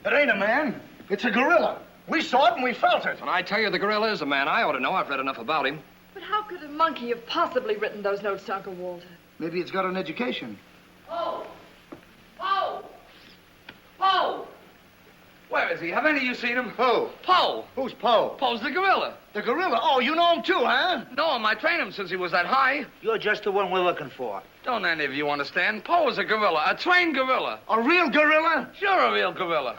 It ain't a man. It's a gorilla. We saw it and we felt it. When I tell you the gorilla is a man, I ought to know. I've read enough about him. But how could a monkey have possibly written those notes to Uncle Walter? Maybe it's got an education. Oh! Oh! Oh! Where is he? Have any of you seen him? Who? Poe. Who's Poe? Poe's the gorilla. The gorilla? Oh, you know him too, huh? No, I trained him since he was that high. You're just the one we're looking for. Don't any of you understand? Poe is a gorilla, a trained gorilla. A real gorilla? Sure, a real gorilla.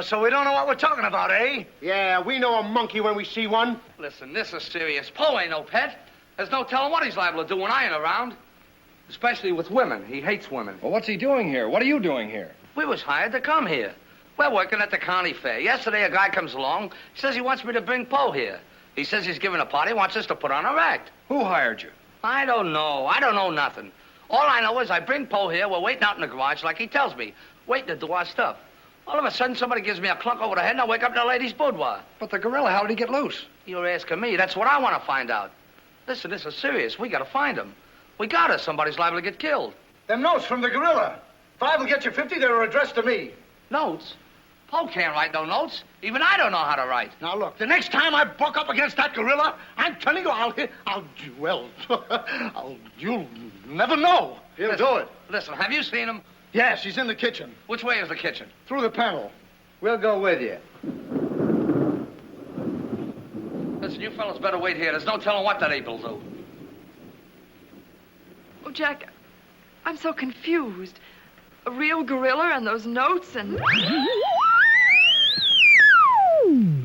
So we don't know what we're talking about, eh? Yeah, we know a monkey when we see one. Listen, this is serious. Poe ain't no pet. There's no telling what he's liable to do when I ain't around. Especially with women. He hates women. Well, what's he doing here? What are you doing here? We was hired to come here. We're working at the county fair. Yesterday, a guy comes along. He says he wants me to bring Poe here. He says he's giving a party, wants us to put on a act. Who hired you? I don't know. I don't know nothing. All I know is I bring Poe here. We're waiting out in the garage like he tells me. Waiting to do our stuff. All of a sudden, somebody gives me a clunk over the head, and I wake up in a lady's boudoir. But the gorilla, how did he get loose? You're asking me. That's what I want to find out. Listen, this is serious. We got to find him. We got to. Somebody's liable to get killed. Them notes from the gorilla. If I will get you 50, they were addressed to me. Notes? Poe can't write no notes. Even I don't know how to write. Now, look, the next time I buck up against that gorilla, I'm telling you, you'll never know. He'll do it. Listen, have you seen him? Yes, he's in the kitchen. Which way is the kitchen? Through the panel. We'll go with you. Listen, you fellas better wait here. There's no telling what that ape will do. Oh, Jack, I'm so confused. A real gorilla and those notes and...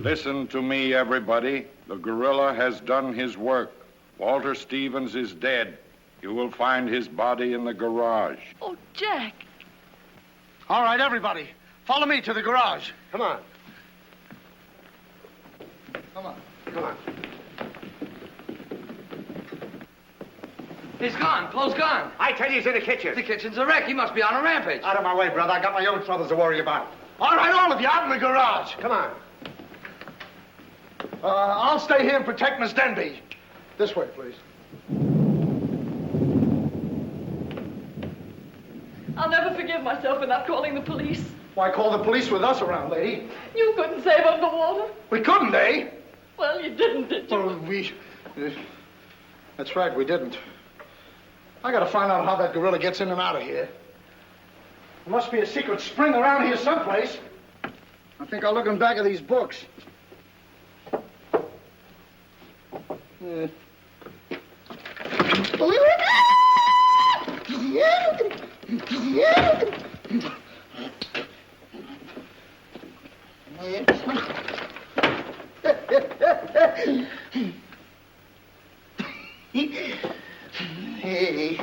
Listen to me, everybody. The gorilla has done his work. Walter Stevens is dead. You will find his body in the garage. Oh, Jack. All right, everybody. Follow me to the garage. Come on. Come on. Come on. He's gone. Poe's gone. I tell you, he's in the kitchen. The kitchen's a wreck. He must be on a rampage. Out of my way, brother. I got my own troubles to worry about. All right, all of you, out in the garage. Come on. I'll stay here and protect Miss Denby. This way, please. I'll never forgive myself for not calling the police. Why call the police with us around, lady? You couldn't save up the water. We couldn't, eh? Well, you didn't, did you? Well, that's right, we didn't. I gotta find out how that gorilla gets in and out of here. There must be a secret spring around here someplace. I think I'll look in back of these books. Hey.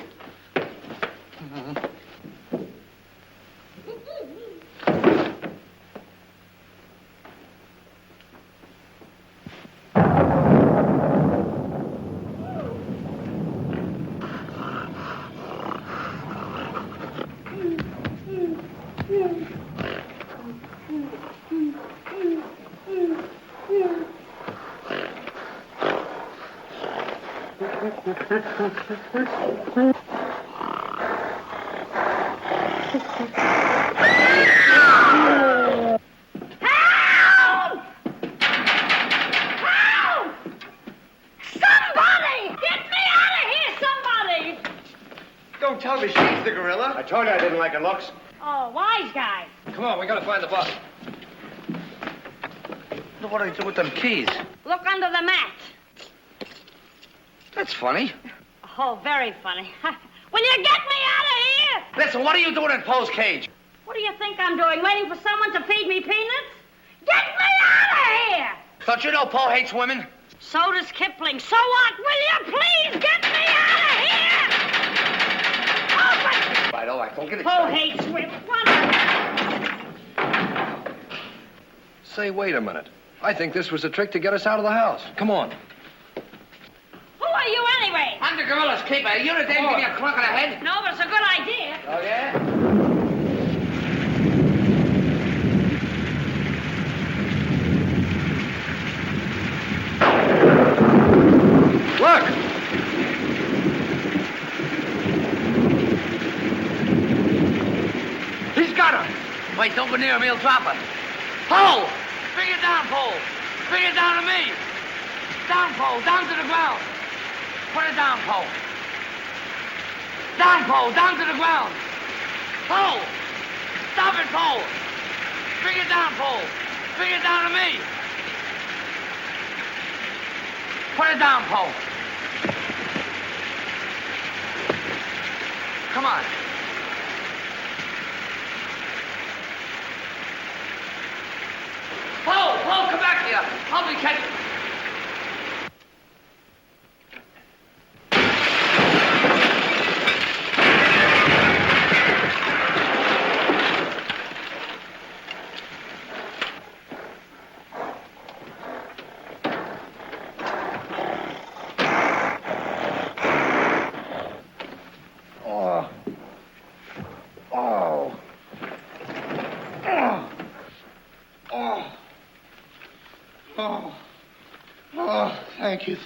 Don't tell me she's the gorilla. I told you I didn't like her looks. Oh, wise guy. Come on, we gotta find the bus. What do I do with them keys? Look under the mat. That's funny. Oh, very funny. Will you get me out of here? Listen, what are you doing in Poe's cage? What do you think I'm doing? Waiting for someone to feed me peanuts? Get me out of here! Don't you know Poe hates women? So does Kipling. So what? Will you please get me out of here? Open! Right, all right, don't get Poe excited. hates women. What? Say, wait a minute. I think this was a trick to get us out of the house. Come on. Who are you anyway? I'm the gorilla's keeper. You the dame give me a clunk on the head? No, but it's a good idea. Oh, yeah? Look! He's got her. Wait, don't go near him. He'll drop her. Poe! Bring it down, Poe. Bring it down to me. Down, Poe. Down to the ground. Put it down, Poe. Down, Poe. Down to the ground. Poe! Stop it, Poe. Bring it down, Poe. Bring it down to me. Put it down, Paul. Come on. Paul, come back here. Help me catch it.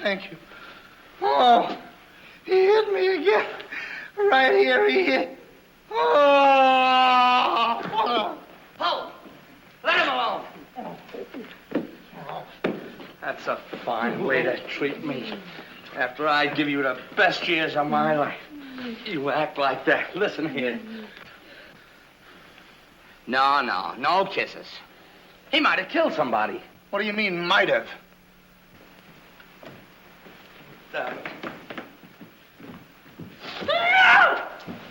Thank you. Oh, he hit me again. Right here, he hit. Oh! Paul, let him alone. That's a fine way to treat me. After I give you the best years of my life, you act like that. Listen here. No kisses. He might have killed somebody. What do you mean, might have?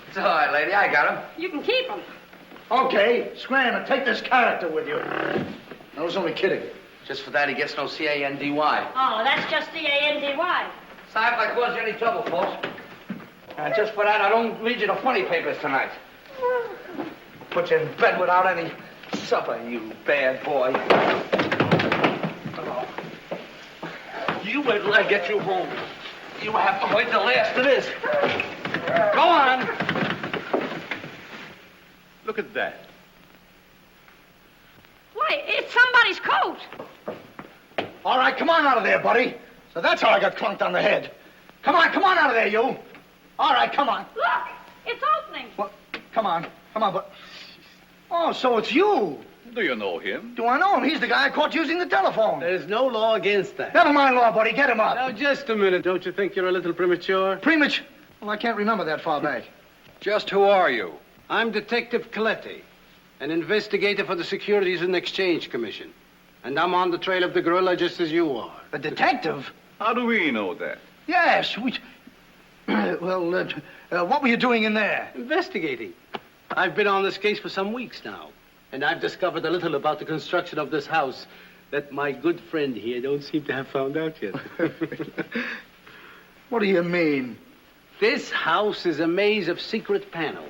It's all right, lady. I got him. You can keep him. Okay, scram and take this character with you. I was only kidding. Just for that, he gets no CANDY. Oh, that's just C-A-N-D-Y. Sorry if I caused you any trouble, folks. And just for that, I don't read you the funny papers tonight. Put you in bed without any supper, you bad boy. Oh. You wait till I get you home. You have to wait till the last of this. Go on. Look at that. Why, it's somebody's coat. All right, come on out of there, buddy. So that's how I got clunked on the head. Come on out of there, you. All right, come on. Look, it's opening. Well, come on, but... Oh, so it's you. Do you know him? Do I know him? He's the guy I caught using the telephone. There's no law against that. Never mind law, buddy. Get him up. Now, just a minute. Don't you think you're a little premature? Premature? Well, I can't remember that far back. Just who are you? I'm Detective Calleia, an investigator for the Securities and Exchange Commission. And I'm on the trail of the gorilla just as you are. A detective? How do we know that? Yes, we... what were you doing in there? Investigating. I've been on this case for some weeks now. And I've discovered a little about the construction of this house that my good friend here don't seem to have found out yet. What do you mean? This house is a maze of secret panels.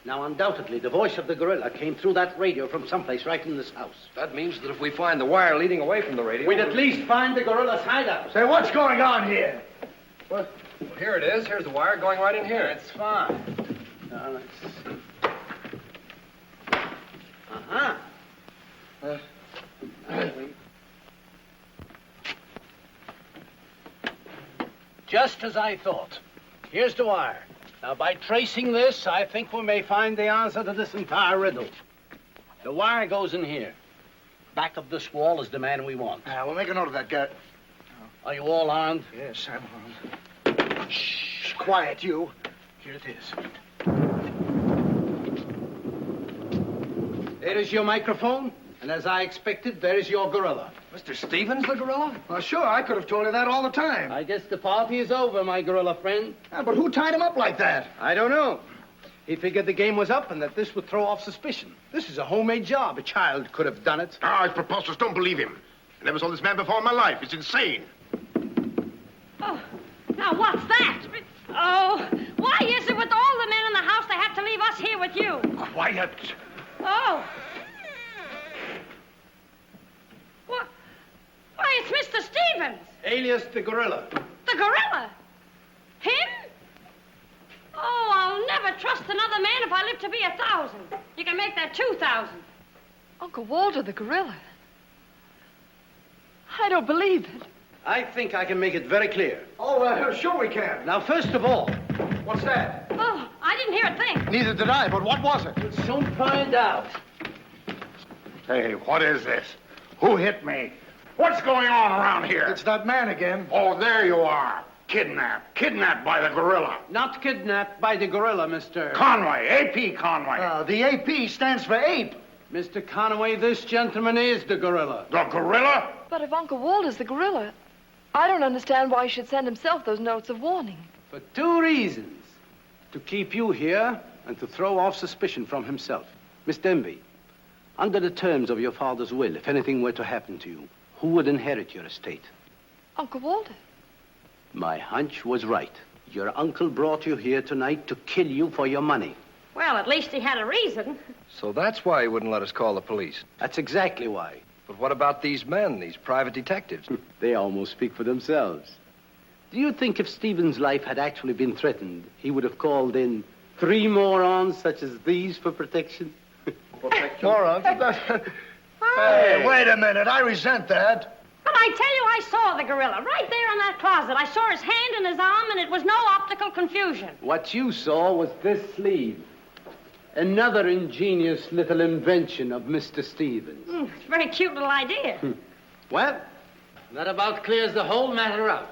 Now, undoubtedly, the voice of the gorilla came through that radio from someplace right in this house. That means that if we find the wire leading away from the radio... We'd at least find the gorilla's hideout. Say, what's going on here? What? Well, here it is. Here's the wire going right in here. That's fine. Now, let's see. Uh-huh. Just as I thought. Here's the wire. Now, by tracing this, I think we may find the answer to this entire riddle. The wire goes in here. Back of this wall is the man we want. We'll make a note of that, Garrett. Are you all armed? Yes, I'm armed. Shh, quiet, you. Here it is. There is your microphone, and as I expected, there is your gorilla. Mr. Stevens, the gorilla? Well, sure, I could have told you that all the time. I guess the party is over, my gorilla friend. But who tied him up like that? I don't know. He figured the game was up and that this would throw off suspicion. This is a homemade job. A child could have done it. It's preposterous. Don't believe him. I never saw this man before in my life. It's insane. Oh, now what's that? Oh, why is it with all the men in the house they have to leave us here with you? Quiet. Oh. What? Why, it's Mr. Stevens. Alias the gorilla. The gorilla? Him? Oh, I'll never trust another man if I live to be 1,000. You can make that 2,000. Uncle Walter, the gorilla. I don't believe it. I think I can make it very clear. Oh, sure we can. Now, first of all... What's that? Oh, I didn't hear a thing. Neither did I, but what was it? We'll soon find out. Hey, what is this? Who hit me? What's going on around here? It's that man again. Oh, there you are. Kidnapped. Kidnapped by the gorilla. Not kidnapped by the gorilla, Mr. Conway. AP Conway. The AP stands for ape. Mr. Conway, this gentleman is the gorilla. The gorilla? But if Uncle Walter's the gorilla, I don't understand why he should send himself those notes of warning. For 2 reasons. To keep you here and to throw off suspicion from himself. Miss Denby, under the terms of your father's will, if anything were to happen to you, who would inherit your estate? Uncle Walter. My hunch was right. Your uncle brought you here tonight to kill you for your money. Well, at least he had a reason. So that's why he wouldn't let us call the police. That's exactly why. But what about these men, these private detectives? They almost speak for themselves. Do you think if Stephen's life had actually been threatened, he would have called in 3 morons such as these for protection? Morons? Hey, wait a minute. I resent that. But I tell you, I saw the gorilla right there in that closet. I saw his hand and his arm, and it was no optical confusion. What you saw was this sleeve. Another ingenious little invention of Mr. Stevens. It's a very cute little idea. Well, that about clears the whole matter out.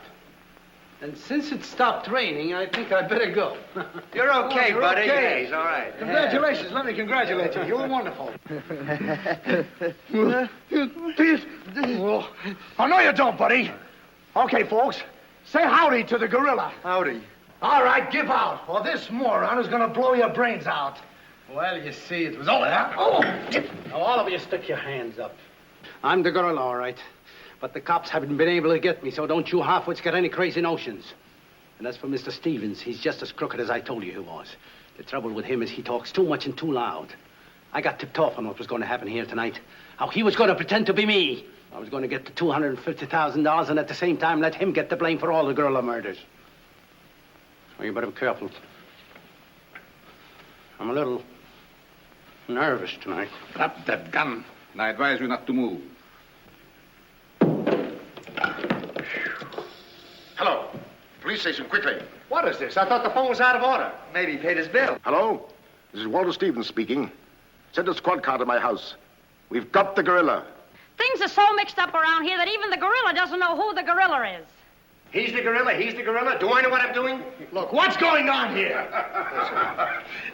And since it stopped raining, I think I'd better go. You're okay, you're buddy. okay. Yeah, he's all right. Congratulations. Let me congratulate you. You were wonderful. Oh, no, you don't, buddy. Okay, folks. Say howdy to the gorilla. Howdy. All right, give out, or this moron is going to blow your brains out. Well, you see, it was all that. Oh! Now, all of you stick your hands up. I'm the gorilla, all right. But the cops haven't been able to get me, so don't you half-wits get any crazy notions. And as for Mr. Stevens, he's just as crooked as I told you he was. The trouble with him is he talks too much and too loud. I got tipped off on what was going to happen here tonight. How he was going to pretend to be me. I was going to get the $250,000 and at the same time let him get the blame for all the gorilla murders. So you better be careful. I'm a little nervous tonight. Drop that gun, and I advise you not to move. Hello. Police station, quickly. What is this? I thought the phone was out of order. Maybe he paid his bill. Hello? This is Walter Stevens speaking. Send a squad car to my house. We've got the gorilla. Things are so mixed up around here that even the gorilla doesn't know who the gorilla is. He's the gorilla. He's the gorilla. Do I know what I'm doing? Look, what's going on here?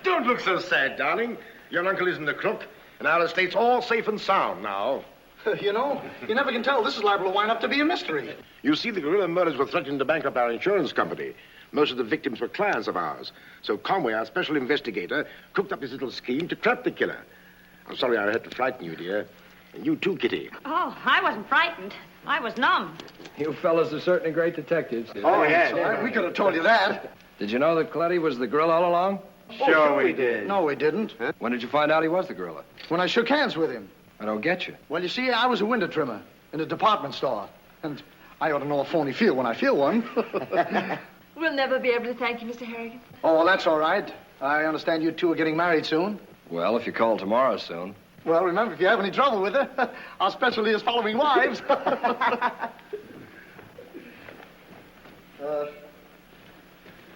Don't look so sad, darling. Your uncle isn't a crook, and our estate's all safe and sound now. You know, you never can tell. This is liable to wind up to be a mystery. You see, the gorilla murders were threatening to bankrupt our insurance company. Most of the victims were clients of ours. So Conway, our special investigator, cooked up his little scheme to trap the killer. I'm sorry I had to frighten you, dear. And you too, Kitty. Oh, I wasn't frightened. I was numb. You fellas are certainly great detectives. Oh, yeah. We could have told you that. Did you know that Calleia was the gorilla all along? Sure we did. No, we didn't. Huh? When did you find out he was the gorilla? When I shook hands with him. I don't get you. Well, you see, I was a window trimmer in a department store. And I ought to know a phony feel when I feel one. We'll never be able to thank you, Mr. Harrigan. Oh, well, that's all right. I understand you two are getting married soon. Well, if you call tomorrow soon. Well, remember, if you have any trouble with her, our specialty is following wives.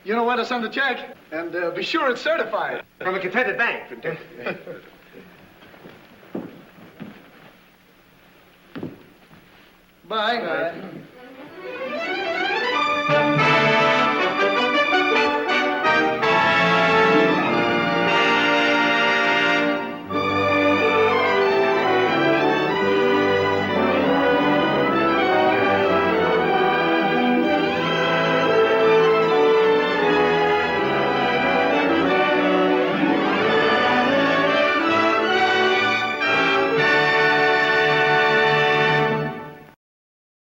You know where to send a check, and be sure it's certified. From a contented bank. Bye. Bye.